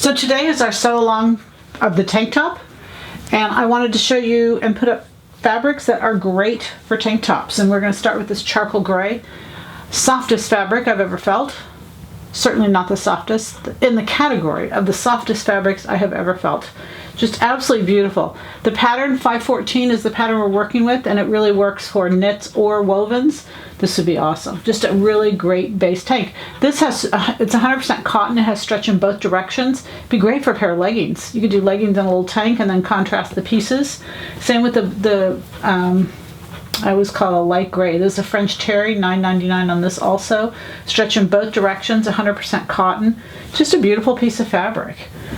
So today is our sew along of the tank top, and I wanted to show you and put up fabrics that are great for tank tops. And we're going to start with this charcoal gray, softest fabric I've ever felt. Certainly not the softest, in the category of the softest fabrics I have ever felt. Just absolutely beautiful. The pattern 514 is the pattern we're working with, and it really works for knits or wovens. This would be awesome. Just a really great base tank. This has, it's 100% cotton. It has stretch in both directions. It'd be great for a pair of leggings. You could do leggings in a little tank and then contrast the pieces. Same with I always call it a light gray. There's a French terry, $9.99 on this also. Stretch in both directions, 100% cotton. Just a beautiful piece of fabric.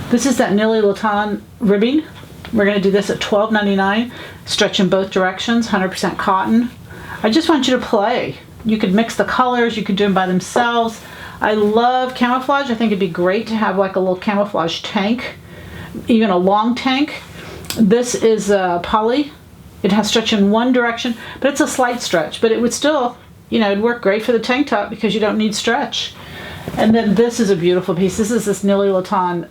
This is that Nilly Laton ribbing. We're going to do this at $12.99. Stretch in both directions, 100% cotton. I just want you to play. You could mix the colors. You could do them by themselves. I love camouflage. I think it'd be great to have like a little camouflage tank, even a long tank. This is poly. It has stretch in one direction, but it's a slight stretch, but it would still, you know, it'd work great for the tank top because you don't need stretch. And then this is a beautiful piece. This is this Nilly Laton.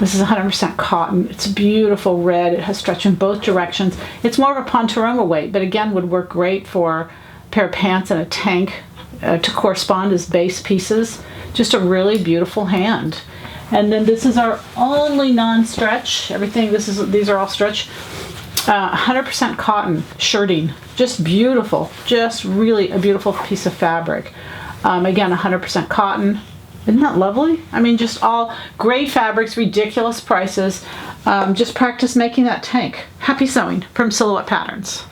This is 100% cotton. It's beautiful red. It has stretch in both directions. It's more of a Pontoroma weight, but again would work great for a pair of pants and a tank to correspond as base pieces. Just a really beautiful hand. And then this is our only non-stretch. Everything, these are all stretch. 100% cotton shirting, just beautiful, just really a beautiful piece of fabric. Again, 100% cotton. Isn't that lovely? I mean, just all great fabrics, ridiculous prices. Just practice making that tank. Happy sewing from Silhouette Patterns.